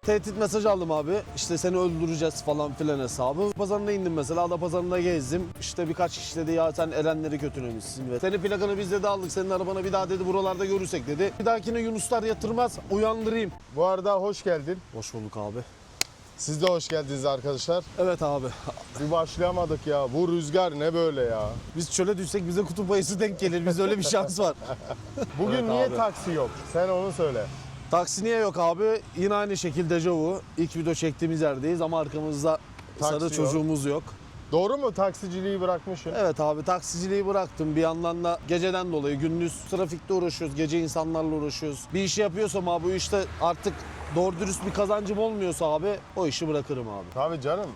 tehdit mesajı aldım abi. İşte seni öldüreceğiz falan filan hesabı. Pazarına indim mesela. Adapazarı'nda gezdim. İşte birkaç kişi dedi ya sen Erenleri kötülemişsin ve senin plakanı biz de aldık. Senin arabana bir daha dedi buralarda görürsek dedi. Bir dahakine Yunuslar yatırmaz, uyandırayım. Bu arada hoş geldin. Hoş bulduk abi. Siz de hoş geldiniz arkadaşlar. Evet abi. Bir başlayamadık ya. Bu rüzgar ne böyle ya? Biz çöle düşsek bize kutup ayısı denk gelir. Bizde öyle bir şans var. Bugün Evet niye abi. taksi yok? Sen onu söyle. Taksi niye yok abi? Yine aynı şekilde dejavu. İlk video çektiğimiz yerdeyiz ama arkamızda Taksi sarı yok. çocuğumuz yok. Doğru mu? Taksiciliği bırakmışsın. Evet abi taksiciliği bıraktım. Bir yandan da geceden dolayı gündüz trafikte uğraşıyoruz. Gece insanlarla uğraşıyoruz. Bir işi yapıyorsam abi bu işte artık doğru dürüst bir kazancım olmuyorsa abi o işi bırakırım abi. Tabii canım.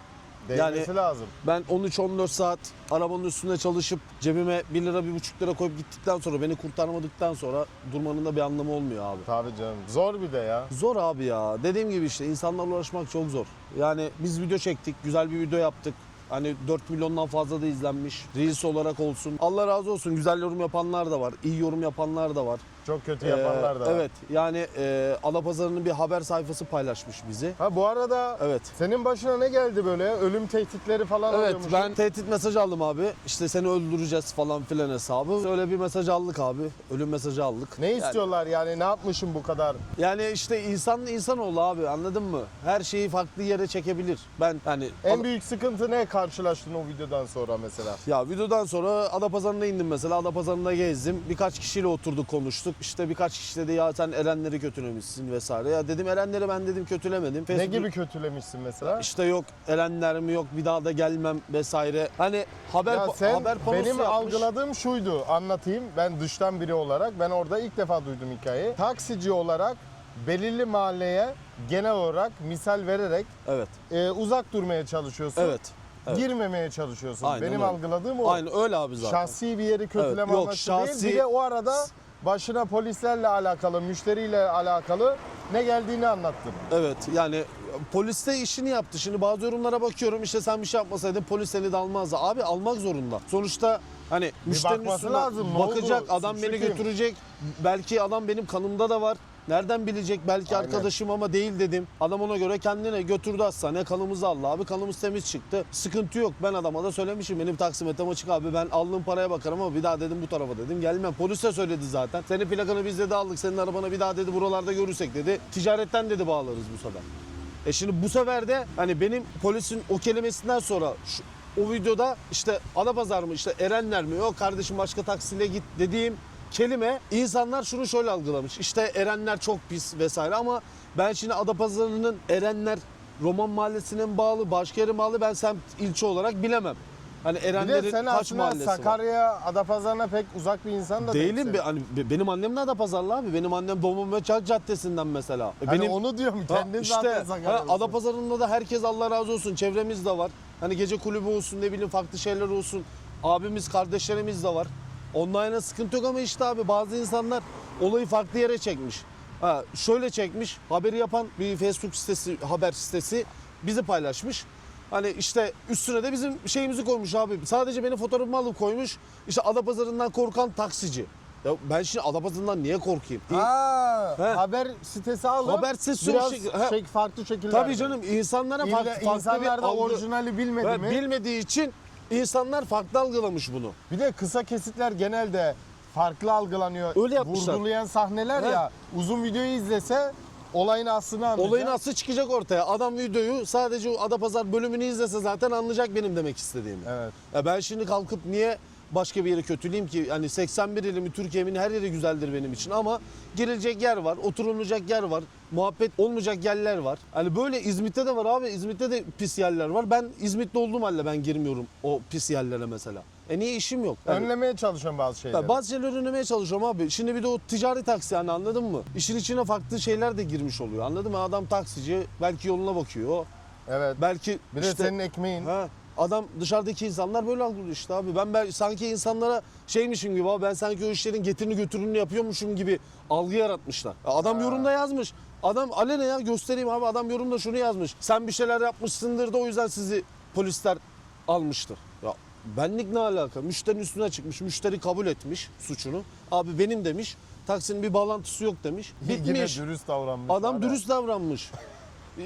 Değmesi lazım. Ben 13-14 saat arabanın üstünde çalışıp cebime 1 lira 1,5 lira koyup gittikten sonra beni kurtarmadıktan sonra durmanın da bir anlamı olmuyor abi. Tabii canım. Zor bir de ya. Zor abi ya. Dediğim gibi işte insanlarla uğraşmak çok zor. Yani biz video çektik, güzel bir video yaptık. Hani 4 milyondan fazla da izlenmiş. Reels olarak olsun. Allah razı olsun. Güzel yorum yapanlar da var. İyi yorum yapanlar da var. Çok kötü yapanlar da var. Evet. Yani Adapazarı'nın bir haber sayfası paylaşmış bizi. Ha bu arada Evet. senin başına ne geldi böyle? Ölüm tehditleri falan Evet alıyormuşsun. ben tehdit mesajı aldım abi. İşte seni öldüreceğiz falan filan hesabı. Öyle bir mesaj aldık abi. Ölüm mesajı aldık. Ne istiyorlar yani? Ne yapmışım bu kadar? Yani işte insanoğlu abi anladın mı? Her şeyi farklı yere çekebilir. Ben hani En büyük sıkıntı ne karşılaştın o videodan sonra mesela? ya videodan sonra Adapazarı'na indim mesela. Adapazarı'nda gezdim. Birkaç kişiyle oturduk konuştuk. İşte birkaç kişi dedi ya sen Erenleri kötülemişsin vesaire. Ya dedim Erenleri ben dedim kötülemedim. Ne gibi kötülemişsin mesela? İşte yok Erenler mi yok bir daha da gelmem vesaire. Hani haber Ya sen haber panosu benim yapmış. algıladığım şuydu, anlatayım. Ben dıştan biri olarak, ben orada ilk defa duydum hikayeyi. Taksici olarak belirli mahalleye genel olarak misal vererek Evet. uzak durmaya çalışıyorsun. Evet. Evet. Girmemeye çalışıyorsun. Aynen Benim öyle. algıladığım o. Aynen öyle abi zaten. Şahsi bir yeri kötüleme Evet, yok, amaçlı değil. şahsi- Bir de o arada başına polislerle alakalı, müşteriyle alakalı ne geldiğini anlattın. Evet yani polis de işini yaptı. Şimdi bazı yorumlara bakıyorum işte sen bir şey yapmasaydın polis seni de almazdı. Abi almak zorunda. Sonuçta hani müşterinin bakması üstüne lazım. Ne bakacak oldu? adam Suçlu beni kim? götürecek. Belki adam benim kanımda da var. Nereden bilecek? Belki Aynen. arkadaşım ama değil dedim. Adam ona göre kendine götürdü hastaneye. Kanımızı aldı abi. Kanımız temiz çıktı. Sıkıntı yok. Ben adama da söylemişim. Benim taksimetrem açık abi. Ben aldığım paraya bakarım ama bir daha dedim bu tarafa dedim. Gelmem. Polis de söyledi zaten. Senin plakanı biz de aldık. Senin arabana bir daha dedi buralarda görürsek dedi. Ticaretten dedi bağlarız bu sefer. Şimdi bu sefer de hani benim polisin o kelimesinden sonra o videoda işte Adapazarı mı işte Erenler mi yok kardeşim başka taksiyle git dediğim kelime insanlar şunu şöyle algılamış. İşte Erenler çok pis vesaire ama ben şimdi Adapazarı'nın Erenler Roman Mahallesi'ne mi bağlı başka yere mi bağlı ben semt ilçe olarak bilemem. Hani Bir de Erenlerin sen kaç aslında mahallesi var? Sakarya, Adapazarı'na pek uzak bir insan da Değilim. değilsin. Hani benim annem de Adapazarlı abi. Benim annem Doğum ve Çark Caddesi'nden mesela. Hani Benim onu diyorum, kendin zaten Sakaryalısın. Adapazarı'nda da herkes Allah razı olsun. Çevremiz de var. Hani gece kulübü olsun ne bileyim farklı şeyler olsun. Abimiz, kardeşlerimiz de var. Onlarla sıkıntı yok ama işte abi bazı insanlar olayı farklı yere çekmiş. Şöyle çekmiş. Haberi yapan bir Facebook sitesi, haber sitesi bizi paylaşmış. Hani işte üstüne de bizim şeyimizi koymuş abi. Sadece benim fotoğrafımı alıp koymuş. İşte Adapazarı'ndan korkan taksici. Ya ben şimdi Adapazarı'ndan niye korkayım? He. Haber sitesi alıp Haber sitesi biraz o şekil- farklı şekillerde. Tabii canım insanlara farklı İnsanlar bir da algı- orijinali bilmedi Ve mi? bilmediği için insanlar farklı algılamış bunu. Bir de kısa kesitler genelde farklı algılanıyor. Öyle yapmışlar. Vurgulayan sahneler He. ya, uzun videoyu izlese olayın aslını anlayacak. Olayın aslı çıkacak ortaya. Adam videoyu sadece o Adapazarı bölümünü izlese zaten anlayacak benim demek istediğimi. Evet. Ya ben şimdi kalkıp niye başka bir yere kötüleyeyim ki? Hani 81 ilimi Türkiye'min her yeri güzeldir benim için ama girilecek yer var, oturulacak yer var, muhabbet olmayacak yerler var. Hani böyle İzmit'te de var abi. İzmit'te de pis yerler var. Ben İzmit'te olduğum halde ben girmiyorum o pis yerlere mesela. Niye işim yok? Yani, Önlemeye çalışıyorum bazı şeyleri. bazı şeyleri önlemeye çalışıyorum abi. Şimdi bir de o ticari taksi yani anladın mı? İşin içine farklı şeyler de girmiş oluyor. Anladın mı? Adam taksici belki yoluna bakıyor. Evet. Belki Bir de işte senin ekmeğin. adam dışarıdaki insanlar böyle algılıyor işte abi. Ben sanki insanlara şeymişim gibi abi ben sanki o işlerin getirini götürünü yapıyormuşum gibi algı yaratmışlar. Adam yorumda yazmış. Adam alene ya göstereyim abi adam yorumda şunu yazmış. Sen bir şeyler yapmışsındır da o yüzden sizi polisler almıştır. Ya benlik ne alaka? Müşterinin üstüne çıkmış. Müşteri kabul etmiş suçunu. Abi benim demiş. Taksinin bir bağlantısı yok demiş. Yine Bitmiş. dürüst davranmış. Adam var ya. dürüst davranmış.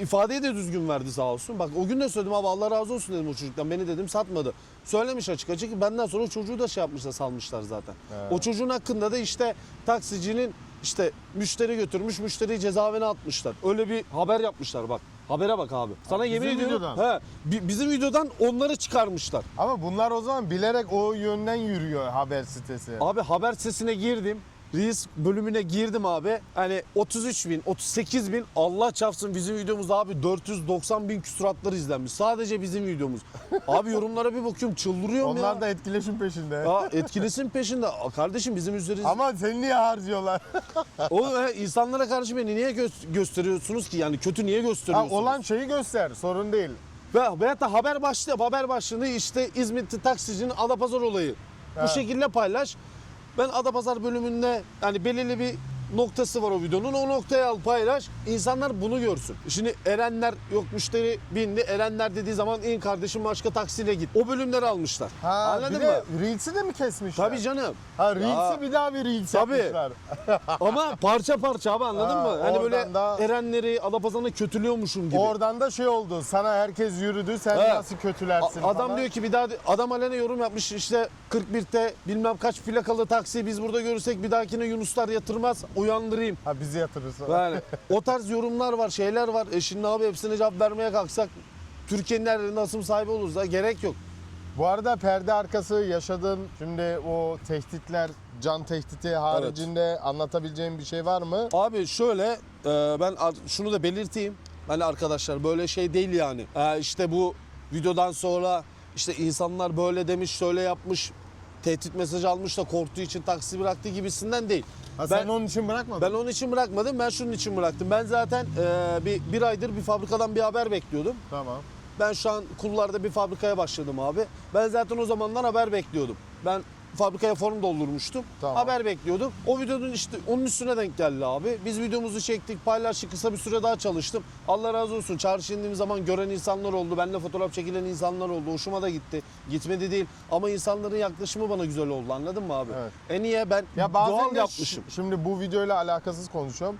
İfadeyi de düzgün verdi sağ olsun. Bak o gün de söyledim abi Allah razı olsun dedim o çocuktan. Beni dedim satmadı. Söylemiş açık açık. Benden sonra o çocuğu da şey yapmışlar, salmışlar zaten. Evet. O çocuğun hakkında da işte taksicinin işte müşteri götürmüş, müşteriyi cezaevine atmışlar. Öyle bir haber yapmışlar bak. Habere bak abi. Sana yemin Bizim ediyorum. videodan. Bizim videodan onları çıkarmışlar. Ama bunlar o zaman bilerek o yönden yürüyor haber sitesi. Abi haber sitesine girdim. Reels bölümüne girdim abi. Hani 33 bin, 38 bin Allah çarpsın bizim videomuz abi 490 bin küsuratları izlenmiş. Sadece bizim videomuz. Abi yorumlara bir bakıyorum çıldırıyorum ya. Onlar da etkileşim peşinde. Ya etkilesin peşinde. Kardeşim bizim üzerimiz. Ama seni niye harcıyorlar? O insanlara karşı beni niye gösteriyorsunuz ki? Yani kötü niye Ha, gösteriyorsunuz? olan şeyi göster, sorun değil. Veyahut da haber başlığını işte İzmitli taksicinin Adapazarı olayı. Bu Ha. şekilde paylaş. Ben Adapazarı bölümünde yani belirli bir noktası var o videonun. O noktaya al paylaş. İnsanlar bunu görsün. Şimdi Erenler yok müşteri bindi. Erenler dediği zaman in kardeşim başka taksiyle git. O bölümleri almışlar. Ha, Anladın bir mı? de Reels'i de mi kesmişler? Tabii canım. Ha, Reels'i Ya. bir daha bir Reels Tabii. yapmışlar. Ama parça parça abi anladın Ha, mı? Hani böyle oradan da- Erenleri Adapazarı'nı kötülüyormuşum gibi. Oradan da şey oldu, sana herkes yürüdü, sen He. nasıl kötülersin Adam falan. diyor ki bir daha adam alene yorum yapmış işte 41'te bilmem kaç plakalı taksi biz burada görürsek bir dahakine Yunuslar yatırmaz uyandırayım. Ha, bizi yatırırsın. Yani o tarz yorumlar var şeyler var. Şimdi abi hepsine cevap vermeye kalksak Türkiye'nin her yerinde asım sahibi oluruz da gerek yok. Bu arada perde arkası yaşadığın şimdi o tehditler, can tehditi haricinde anlatabileceğin bir şey var mı? Abi şöyle ben şunu da belirteyim. Hani arkadaşlar böyle şey değil yani. İşte bu videodan sonra işte insanlar böyle demiş şöyle yapmış tehdit mesajı almış da korktuğu için taksi bıraktı gibisinden değil. Ha, sen onun için bırakmadın. Ben onun için bırakmadım. Ben şunun için bıraktım. Ben zaten bir aydır bir fabrikadan bir haber bekliyordum. Tamam. Ben şu an Kullar'da bir fabrikaya başladım abi. Ben zaten o zamandan haber bekliyordum. Ben fabrikaya form doldurmuştum. Tamam. Haber bekliyordum. O videonun işte onun üstüne denk geldi abi. Biz videomuzu çektik, paylaştık. Kısa bir süre daha çalıştım. Allah razı olsun. Çarşı indiğim zaman gören insanlar oldu. Benimle fotoğraf çekilen insanlar oldu. Hoşuma da gitti. Gitmedi değil. Ama insanların yaklaşımı bana güzel oldu. Anladın mı abi? Evet. Niye ben Ya bazen doğal de yapmışım. Şimdi bu videoyla alakasız konuşuyorum.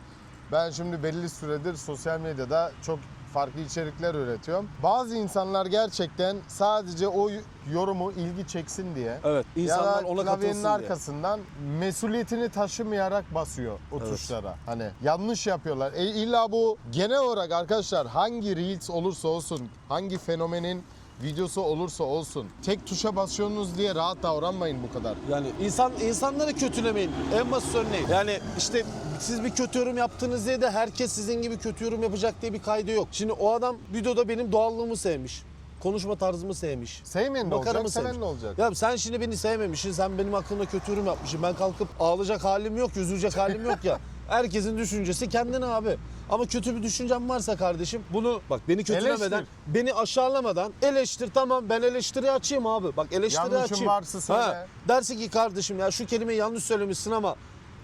Ben şimdi belli süredir sosyal medyada çok farklı içerikler üretiyorum. Bazı insanlar gerçekten sadece o yorumu ilgi çeksin diye Evet. İnsanlar ya da ona klavyenin katılsın diye. arkasından mesuliyetini taşımayarak basıyor o Evet. tuşlara. Hani yanlış yapıyorlar. İlla bu genel olarak arkadaşlar hangi Reels olursa olsun, hangi fenomenin videosu olursa olsun tek tuşa basıyorsunuz diye rahat davranmayın bu kadar. Yani insanları kötülemeyin. En basit örneği. Yani işte siz bir kötü yorum yaptınız diye de herkes sizin gibi kötü yorum yapacak diye bir kaydı yok. Şimdi o adam videoda benim doğallığımı sevmiş. Konuşma tarzımı sevmiş. Sevmeyen ne Makaramı olacak, seven sevmiş. ne olacak? Ya sen şimdi beni sevmemişsin. Sen benim hakkımda kötü yorum yapmışsın. Ben kalkıp ağlayacak halim yok, üzülecek halim yok ya. Herkesin düşüncesi kendine abi. Ama kötü bir düşüncem varsa kardeşim bunu bak beni kötülemeden, Eleştir. beni aşağılamadan eleştir tamam ben eleştiri açayım abi. Bak eleştiri Yanlışın açayım. varsa söyle. Dersin ki kardeşim ya şu kelimeyi yanlış söylemişsin ama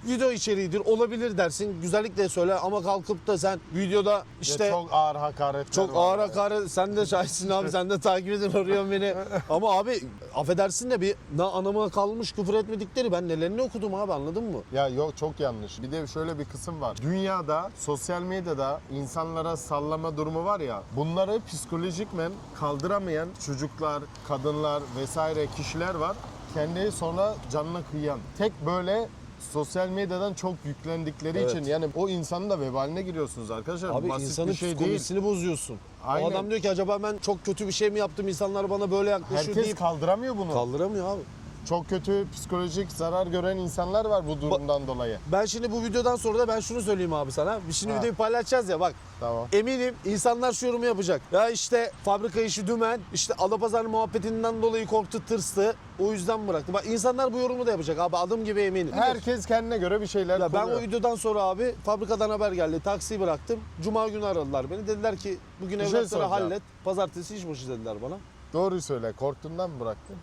video içeriğidir olabilir dersin. Güzellikle söyle ama kalkıp da sen videoda işte Ya çok ağır hakaretler çok var ağır ya. hakaret sen de şahitsin abi sen de takip edin arıyorsun beni. Ama abi affedersin de bir anama kalmış küfür etmedikleri ben nelerini okudum abi anladın mı? Ya yok çok yanlış. Bir de şöyle bir kısım var. Dünyada, sosyal medyada insanlara sallama durumu var ya. Bunları psikolojikmen kaldıramayan çocuklar, kadınlar vesaire kişiler var. Kendi sonra canına kıyan. Tek böyle sosyal medyadan çok yüklendikleri Evet. için yani o insanın da vebaline giriyorsunuz arkadaşlar. Abi Basit insanın bir şey değil. psikolojisini bozuyorsun. Aynen. O adam diyor ki acaba ben çok kötü bir şey mi yaptım insanlar bana böyle yaklaşıyor Herkes deyip kaldıramıyor bunu. kaldıramıyor abi. Çok kötü psikolojik zarar gören insanlar var bu durumdan dolayı. Ben şimdi bu videodan sonra da ben şunu söyleyeyim abi sana. Şimdi Ha. videoyu paylaşacağız ya bak. Tamam. Eminim insanlar şu yorumu yapacak. Ya işte fabrika işi dümen, işte Adapazarı muhabbetinden dolayı korktu, tırstı. O yüzden bıraktı. Bak insanlar bu yorumu da yapacak abi adım gibi eminim. Herkes kendine göre bir şeyler Ya ben kuruyor. o videodan sonra abi fabrikadan haber geldi. Taksiyi bıraktım. Cuma günü aradılar beni. Dediler ki bugün Bir şey evrakları soracağım. hallet. Pazartesi iş başı dediler bana. Doğruyu söyle. Korktuğundan mı bıraktın?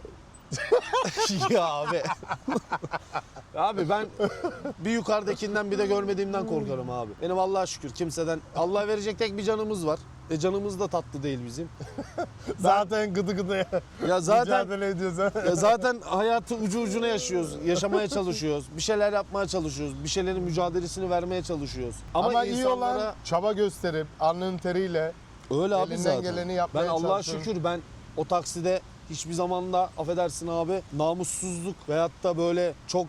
Ya abi. Abi ben bir yukarıdakinden bir de görmediğimden korkarım abi. Benim Allah'a şükür kimseden, Allah verecek tek bir canımız var. Canımız da tatlı değil bizim. Zaten gıdı gıdı Ya zaten mücadele ediyoruz. Ha? ya zaten hayatı ucu ucuna yaşıyoruz. Yaşamaya çalışıyoruz. Bir şeyler yapmaya çalışıyoruz. Bir şeylerin mücadelesini vermeye çalışıyoruz. Ama iyi insanlara olan çaba gösterip alnın teriyle öyle abi elinden zaten. geleni yapmaya Ben Allah'a çalışıyorum. şükür ben o takside hiçbir zamanda affedersin abi namussuzluk veyahut da böyle çok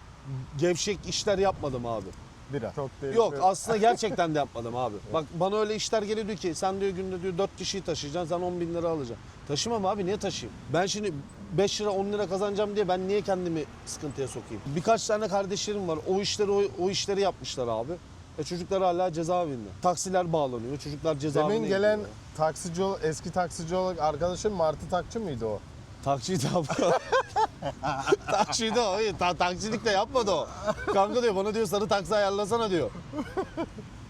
gevşek işler yapmadım abi. bira. Çok değil. Yok aslında gerçekten de yapmadım abi. Bak bana öyle işler geliyor diyor ki sen diyor günde diyor 4 kişiyi taşıyacaksın sen 10 bin lira alacaksın. Taşımam abi niye taşıyayım? Ben şimdi 5 lira 10 lira kazanacağım diye ben niye kendimi sıkıntıya sokayım? Birkaç tane kardeşlerim var o işleri yapmışlar abi. Çocuklar hala cezaevinde. Taksiler bağlanıyor çocuklar cezaevine Demin gelen gidiyor. taksici, eski taksici olarak arkadaşın Martı Takçı mıydı o? Taksiydi abi. Taksiydi o. Taksilik de yapmadı o. Kanka diyor bana diyor sarı taksi ayarlasana diyor.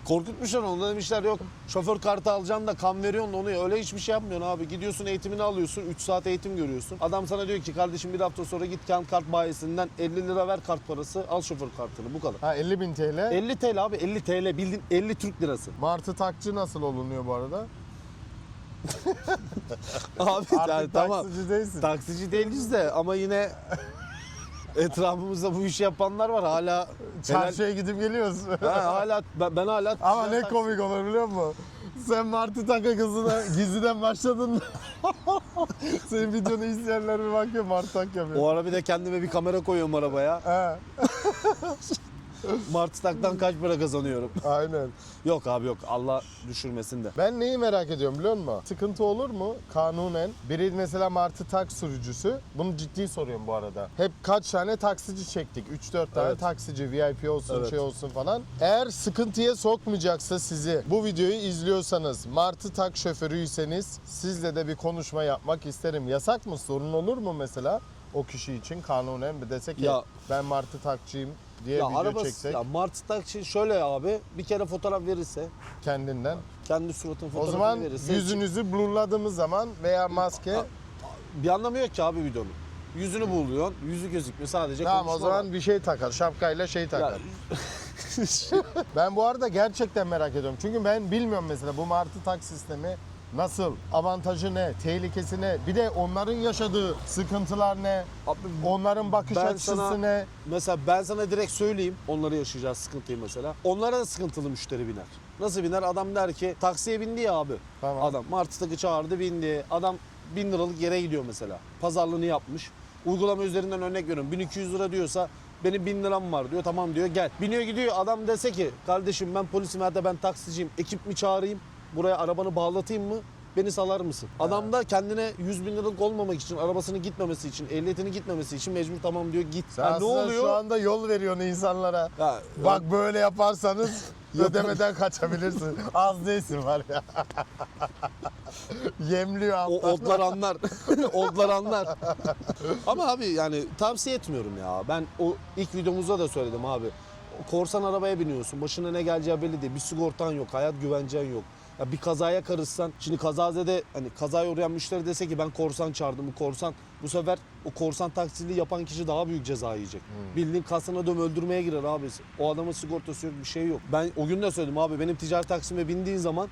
Korkutmuşlar onu demişler yok şoför kartı alacaksın da kan veriyorsun da onu öyle hiçbir şey yapmıyorsun abi. Gidiyorsun eğitimini alıyorsun 3 saat eğitim görüyorsun. Adam sana diyor ki kardeşim bir hafta sonra git kart bayisinden 50 lira ver kart parası al şoför kartını bu kadar. Ha 50.000 TL. 50 TL abi 50 TL bildiğin 50 Türk lirası. Martı Takçı nasıl olunuyor bu arada? Abi Artık yani tamam. taksici değilsin. Taksici değiliz de ama yine etrafımızda bu işi yapanlar var hala. Çarşıya gidip geliyoruz. Hala ben hala Ama ne komik olur biliyor musun? Sen Martı Tak'a kızına gizliden başladın mı? Senin videonu izleyenler bir bakıyor Martı Tak yapıyor. O ara bir de kendime bir kamera koyuyorum arabaya. He, Martı Tak'tan kaç para kazanıyorum? aynen. Yok abi yok Allah düşürmesin de. Ben neyi merak ediyorum biliyor musun? Sıkıntı olur mu kanunen? Biri mesela Martı Tak sürücüsü. Bunu ciddi soruyorum bu arada. Hep kaç tane taksici çektik? 3-4 tane Evet. taksici, VIP olsun, Evet. şey olsun falan. Eğer sıkıntıya sokmayacaksa sizi, bu videoyu izliyorsanız, Martı Tak şoförüyseniz sizle de bir konuşma yapmak isterim. Yasak mı? Sorun olur mu mesela? O kişi için kanunen bir desek ki Ya- ben Martı Takçıyım diye Ya video arabası çeksek ya Martı Tak şöyle abi bir kere fotoğraf verirse kendinden. kendi suratın O fotoğrafını zaman verirse yüzünüzü blurladığımız zaman veya maske bir anlamı yok ki abi videonun. Yüzünü buluyorsun, yüzü gözükmüyor sadece tamam o konuşma zaman var. bir şey takar. Şapkayla şey Ya, takar. Ben bu arada gerçekten merak ediyorum. Çünkü ben bilmiyorum mesela bu Martı Tak sistemi nasıl, avantajı ne, tehlikesi ne, bir de onların yaşadığı sıkıntılar ne, abi, onların bakış Ben açısı sana- ne. mesela ben sana direkt söyleyeyim onları yaşayacağız sıkıntıyı mesela. Onlara da sıkıntılı müşteri biner. Nasıl biner? Adam der ki taksiye bindi ya abi. Tamam. Adam Martı Tak'ı çağırdı bindi. Adam 1000 liralık yere gidiyor mesela. Pazarlığını yapmış. Uygulama üzerinden örnek veriyorum. 1200 lira diyorsa benim 1000 liram var diyor. Tamam diyor gel. Biniyor gidiyor adam dese ki kardeşim ben polisim ya da ben taksiciyim. Ekip mi çağırayım? Buraya arabanı bağlatayım mı? Beni salar mısın? Adam da kendine 100 bin liralık olmamak için, arabasını gitmemesi için, ehliyetini gitmemesi için mecbur tamam diyor git. Sen Ha, ne aslında oluyor? şu anda yol veriyorsun insanlara. Ya, Bak böyle yaparsanız ödemeden kaçabilirsin. Az değilsin var ya. Yemliyor o alttan. otlar anlar. Otlar anlar. Ama abi yani tavsiye etmiyorum ya. Ben o ilk videomuzda da söyledim abi. O korsan arabaya biniyorsun. Başına ne geleceği belli değil. Bir sigortan yok, hayat güvencen yok. Ya bir kazaya karışsan, şimdi kazazede hani kazaya uğrayan müşteri dese ki ben korsan çağırdım bu korsan. Bu sefer o korsan taksiciliği yapan kişi daha büyük ceza yiyecek. Bildiğin kasına döm öldürmeye girer abi. O adamın sigortası yok bir şey yok. Ben o gün de söyledim abi benim ticari taksime bindiğin zaman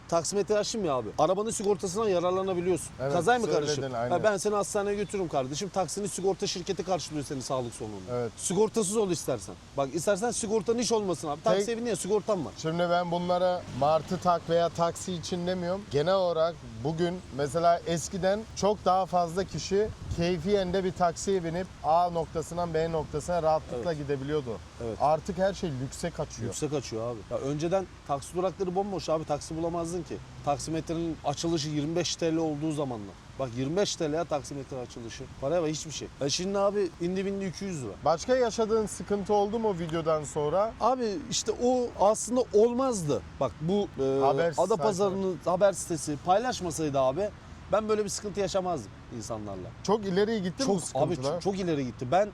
taksimetre açayım ya abi. Arabanın sigortasından yararlanabiliyorsun. Evet, Kazay mı söyledin, karışır? aynen. Ha, ben seni hastaneye götürürüm kardeşim. Taksinin sigorta şirketi karşılıyor seni sağlık sonunda. Evet. Sigortasız ol istersen. Bak istersen sigortanın hiç olmasın abi. Taksiye bindin ya sigortan var. Şimdi ben bunlara Martı Tak veya taksi için demiyorum. Genel olarak bugün mesela eskiden çok daha fazla kişi keyfiyen de bir taksiye binip A noktasından B noktasına rahatlıkla gidebiliyordu. Evet. Artık her şey lükse kaçıyor. Yüksek açıyor abi. Ya önceden taksi durakları bomboş abi. Taksi bulamazdın ki. Taksimetrenin açılışı 25 TL olduğu zamanlar. Bak 25 TL ya taksimetre açılışı. Paraya bak hiçbir şey. Şimdi abi indi bindi 200 lira. Başka yaşadığın sıkıntı oldu mu videodan sonra? Abi işte o aslında olmazdı. Bak bu Haber Adapazarı'nın haber sitesi paylaşmasaydı abi ben böyle bir sıkıntı yaşamazdım insanlarla. Çok ileriye gitti mi bu Çok abi sıkıntılar? çok ileri gitti. Ben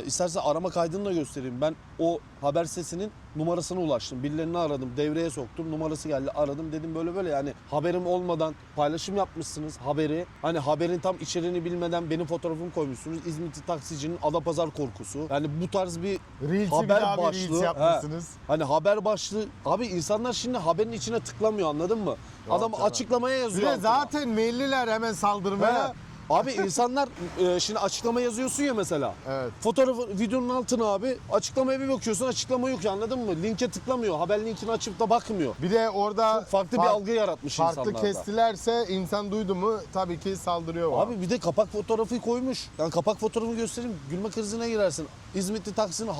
istersen arama kaydını da göstereyim. Ben o haber sitesinin numarasına ulaştım. Birilerini aradım, devreye soktum, numarası geldi, aradım, dedim böyle böyle, yani haberim olmadan paylaşım yapmışsınız haberi. Hani haberin tam içeriğini bilmeden benim fotoğrafımı koymuşsunuz. İzmitli taksicinin Adapazarı korkusu. Yani bu tarz bir Reels'i bir haber daha bir başlığı. Reels yapmışsınız. Hani haber başlığı. Abi insanlar şimdi haberin içine tıklamıyor, anladın mı? Adam canım. açıklamaya Bir yazıyor. de altına. zaten mailliler hemen saldırmaya. He. Abi insanlar şimdi açıklama yazıyorsun ya mesela. Evet. Fotoğrafı videonun altına abi açıklamaya bir bakıyorsun, açıklama yok ya, anladın mı? Linke tıklamıyor. Haber linkini açıp da bakmıyor. Bir de orada Farklı bir algı yaratmış farklı insanlarda. kestilerse insan duydu mu tabii ki saldırıyor. o. Abi bir de kapak fotoğrafı koymuş. Yani kapak fotoğrafını göstereyim, gülme krizine girersin. İzmitli taksinin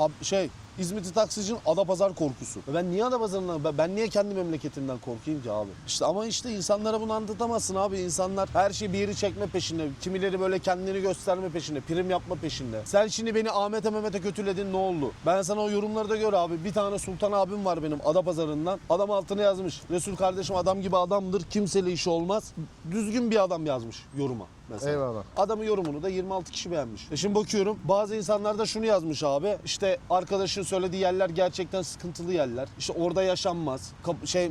İzmitli taksicinin Adapazarı korkusu. Ben niye Adapazarı'ndan, ben niye kendi memleketimden korkayım ki abi? İşte ama işte insanlara bunu anlatamazsın abi. İnsanlar her şeyi bir yeri çekme peşinde. Kimileri böyle kendini gösterme peşinde, prim yapma peşinde. Sen şimdi beni Ahmet'e Mehmet'e kötüledin, ne oldu? Ben sana o yorumları da gör abi. Bir tane Sultan abim var benim Adapazarı'ndan. Adam altına yazmış. Resul kardeşim adam gibi adamdır, kimseyle işi olmaz. Düzgün bir adam yazmış yoruma. Mesela. Eyvallah. Adamın yorumunu da 26 kişi beğenmiş. Şimdi bakıyorum bazı insanlar da şunu yazmış abi. İşte arkadaşın söylediği yerler gerçekten sıkıntılı yerler. İşte orada yaşanmaz.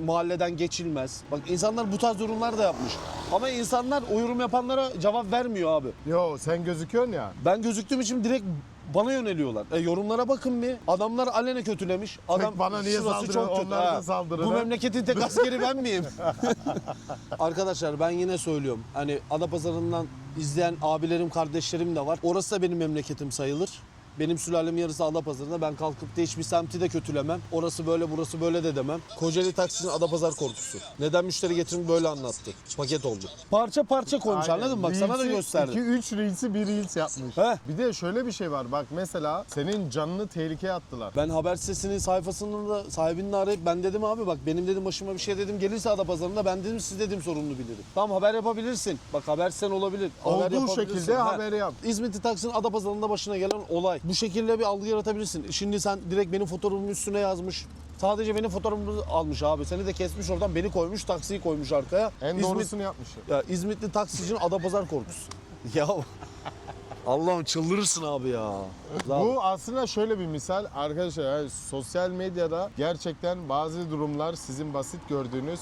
Mahalleden geçilmez. Bak insanlar bu tarz yorumlar da yapmış. Ama insanlar o yorum yapanlara cevap vermiyor abi. Yo sen gözüküyorsun ya. Ben gözüktüğüm için direkt bana yöneliyorlar. Yorumlara bakın bir. Adamlar alene kötülemiş. Adam bana niye şurası saldırıyor, çok kötü. onlar da Ha. saldırır, Bu ha? memleketin tek askeri ben miyim? Arkadaşlar ben yine söylüyorum. Hani Adapazarı'ndan izleyen abilerim, kardeşlerim de var. Orası da benim memleketim sayılır. Benim sülalem yarısı Adapazarı'nda. Ben kalkıp da hiçbir semti de kötülemem. Orası böyle, burası böyle de demem. Kocaeli taksinin Adapazarı korkusu. Neden müşteri getirimi böyle anlattı. Paket oldu. Parça parça koymuş, anladın mı? Bak sana da gösterdim. 2-3 Reels'i bir Reels yapmış. He. Bir de şöyle bir şey var. Bak mesela senin canını tehlikeye attılar. Ben haber sitesinin sayfasının da sahibini arayıp ben dedim abi bak benim dedim başıma bir şey dedim gelirse Adapazarı'nda ben dedim siz dedim sorumlu bilirim. Tamam haber yapabilirsin. Bak haber sen olabilir. Haber Olduğu yapabilirsin. şekilde Ha. haberi yap. İzmitli taksinin Adapazarı'nda başına gelen olay. Bu şekilde bir algı yaratabilirsin. Şimdi sen direkt benim fotoğrafımın üstüne yazmış. Sadece benim fotoğrafımı almış abi. Seni de kesmiş oradan beni koymuş taksiyi koymuş arkaya. En doğrusunu yapmış. Ya İzmitli taksicinin Adapazarı korkusu. Ya Allah'ım çıldırırsın abi ya. Bu aslında şöyle bir misal arkadaşlar, yani sosyal medyada gerçekten bazı durumlar sizin basit gördüğünüz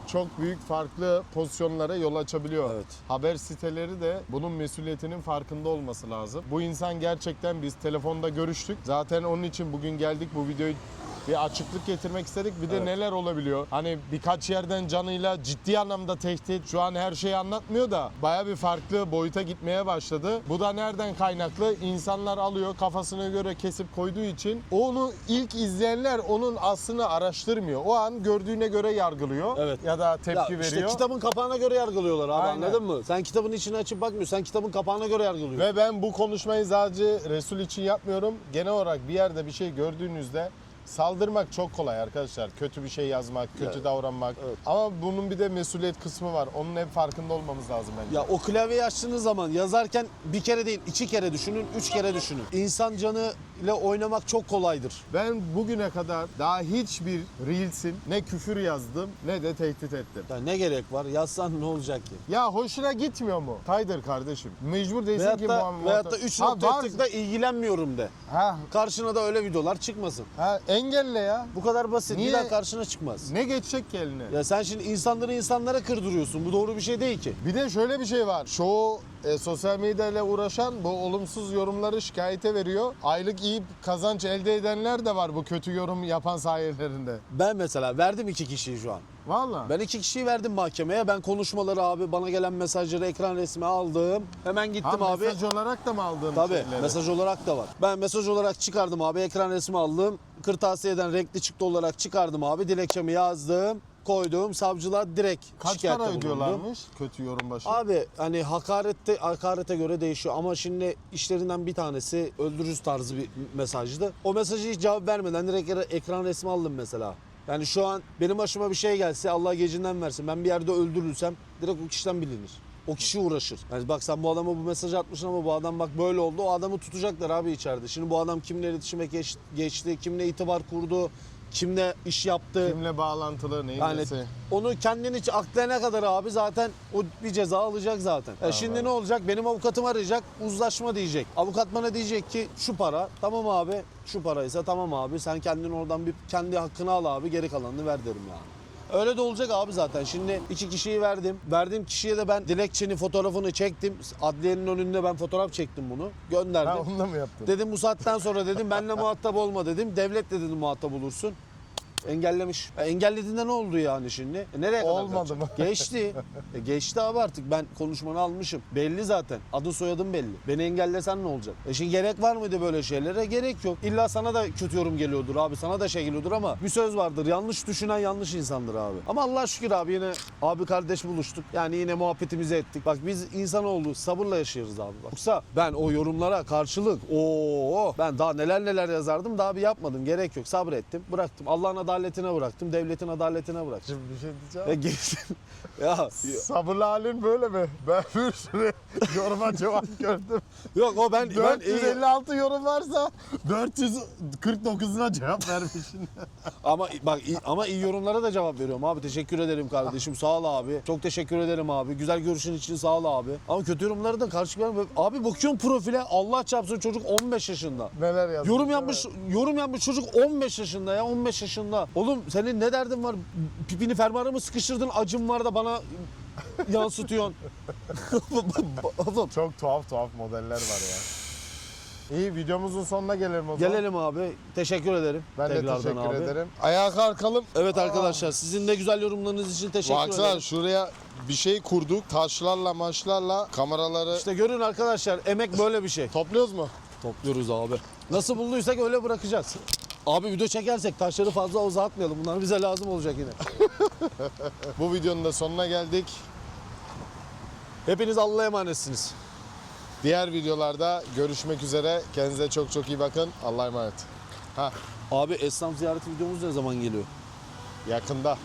çok büyük farklı pozisyonlara yol açabiliyor. Evet. Haber siteleri de bunun mesuliyetinin farkında olması lazım. Bu insan gerçekten biz telefonda görüştük. Zaten onun için bugün geldik bu videoyu bir açıklık getirmek istedik. Bir de Evet. neler olabiliyor? Hani birkaç yerden canıyla ciddi anlamda tehdit. Şu an her şeyi anlatmıyor da baya bir farklı boyuta gitmeye başladı. Bu da nereden kaynaklı? İnsanlar alıyor kafasına göre kesip koyduğu için onu ilk izleyenler onun aslını araştırmıyor. O an gördüğüne göre yargılıyor. Evet. Ya da tepki Ya işte veriyor. kitabın kapağına göre yargılıyorlar abi, Aynen. anladın mı? Sen kitabın içini açıp bakmıyorsun. Sen kitabın kapağına göre yargılıyorsun. Ve ben bu konuşmayı sadece Resul için yapmıyorum. Genel olarak bir yerde bir şey gördüğünüzde saldırmak çok kolay arkadaşlar. Kötü bir şey yazmak, kötü Evet. davranmak. Evet. Ama bunun bir de mesuliyet kısmı var. Onun hep farkında olmamız lazım bence. Ya o klavyeyi açtığınız zaman yazarken bir kere değil 2 kere düşünün, 3 kere düşünün. İnsan canı ile oynamak çok kolaydır. Ben bugüne kadar daha hiçbir Reels'in ne küfür yazdım ne de tehdit ettim. Ya ne gerek var? Yazsan ne olacak ki? Ya hoşuna gitmiyor mu? Kaydır kardeşim. Mecbur değilsin ki Veyahut da 3 Ha, nokta var. tıkla ilgilenmiyorum de. Ha, Karşına da öyle videolar çıkmasın. engelle ya. Bu kadar basit. Niye? Bir daha karşına çıkmaz. Ne geçecek ki eline? Ya sen şimdi insanlara kırdırıyorsun. Bu doğru bir şey değil ki. Bir de şöyle bir şey var. Çoğu sosyal medyayla uğraşan bu olumsuz yorumları şikayete veriyor. Aylık iyi kazanç elde edenler de var bu kötü yorum yapan sayelerinde. Ben mesela verdim 2 kişiyi şu an. Vallahi. Ben 2 kişiyi verdim mahkemeye. Ben konuşmaları abi, bana gelen mesajları, ekran resmi aldım. Hemen gittim abi. Mesaj olarak da mı aldın Tabii şeyleri? mesaj olarak da var. Ben mesaj olarak çıkardım abi, ekran resmi aldım. Kırtasiyeden renkli çıktı olarak çıkardım abi. Dilekçemi yazdım, koydum. Savcılar direkt Kaç şikayette para bulundu. ödüyorlarmış kötü yorum başı? Abi hani hakarete göre değişiyor ama şimdi işlerinden bir tanesi öldürücü tarzı bir mesajdı. O mesajı hiç cevap vermeden direkt ekran resmi aldım mesela. Yani şu an benim başıma bir şey gelse Allah gecinden versin, ben bir yerde öldürülsem direkt o kişiden bilinir. O kişi uğraşır. Yani bak sen bu adama bu mesajı atmışsın ama bu adam bak böyle oldu. O adamı tutacaklar abi içeride. Şimdi bu adam kimle iletişime geçti, kimle itibar kurdu, kimle iş yaptı. Kimle bağlantılı, neyin Yani nesi? onu kendin hiç aklayana kadar abi zaten o bir ceza alacak zaten. Şimdi ne olacak? Benim avukatım arayacak, uzlaşma diyecek. Avukat bana diyecek ki şu para, tamam abi, şu paraysa tamam abi, sen kendin oradan bir kendi hakkını al abi, geri kalanını ver derim yani. Öyle de olacak abi zaten. Şimdi 2 kişiyi verdim. Verdiğim kişiye de ben dilekçenin fotoğrafını çektim. Adliyenin önünde ben fotoğraf çektim bunu. Gönderdim. Ha, onu da mı yaptın? Dedim bu saatten sonra dedim benimle muhatap olma dedim. Devlet de dedim muhatap olursun. Engellemiş. Engellediğinde ne oldu yani şimdi? Nereye kadar Olmadı kaçacak? mı? Geçti. Geçti abi artık. Ben konuşmanı almışım. Belli zaten. Adı soyadım belli. Beni engellesen ne olacak? Şimdi gerek var mıydı böyle şeylere? Gerek yok. İlla sana da kötü yorum geliyordur abi. Sana da şey geliyordur ama bir söz vardır. Yanlış düşünen yanlış insandır abi. Ama Allah'a şükür abi yine abi kardeş buluştuk. Yani yine muhabbetimizi ettik. Bak biz insanoğlu sabırla yaşıyoruz abi. Bak. Yoksa ben o yorumlara karşılık ben daha neler yazardım, daha bir yapmadım. Gerek yok. Sabrettim. Bıraktım. Allah'ın adaletine bıraktım. Devletin adaletine bıraktım. Şimdi bir şey diyeceğim. Ya geçtim. Ya Sabırlı halin böyle mi? Ben bir sürü yoruma cevap gördüm. yok o ben iyi. 456 yorum varsa 449'una cevap vermişsin. Ama bak ama iyi yorumlara da cevap veriyorum abi. Teşekkür ederim kardeşim. Sağ ol abi. Çok teşekkür ederim abi. Güzel görüşün için sağ ol abi. Ama kötü yorumları da karşı vermiyorum. Abi bakıyorum profile, Allah çarpsın çocuk 15 yaşında. Neler yazmış? Yorum yapmış çocuk 15 yaşında ya, 15 yaşında. Oğlum senin ne derdin var? Pipini fermuara mı sıkıştırdın? Acım var da bana yansıtıyorsun. Oğlum. Çok tuhaf modeller var ya. İyi, videomuzun sonuna gelelim o zaman. Gelelim abi. Teşekkür ederim. Ben de tekrardan teşekkür abi. ederim. Ayağa kalkalım. Evet arkadaşlar, sizin de güzel yorumlarınız için teşekkür Baksana ederim. şuraya bir şey kurduk. Taşlarla maçlarla kameraları İşte görün arkadaşlar, emek böyle bir şey. topluyoruz mu? Topluyoruz abi. Nasıl bulduysak öyle bırakacağız. Abi video çekersek taşları fazla uzatmayalım. Bunlar bize lazım olacak yine. Bu videonun da sonuna geldik. Hepiniz Allah'a emanetsiniz. Diğer videolarda görüşmek üzere. Kendinize çok iyi bakın. Allah'a emanet. Abi esnaf ziyareti videomuz ne zaman geliyor? Yakında.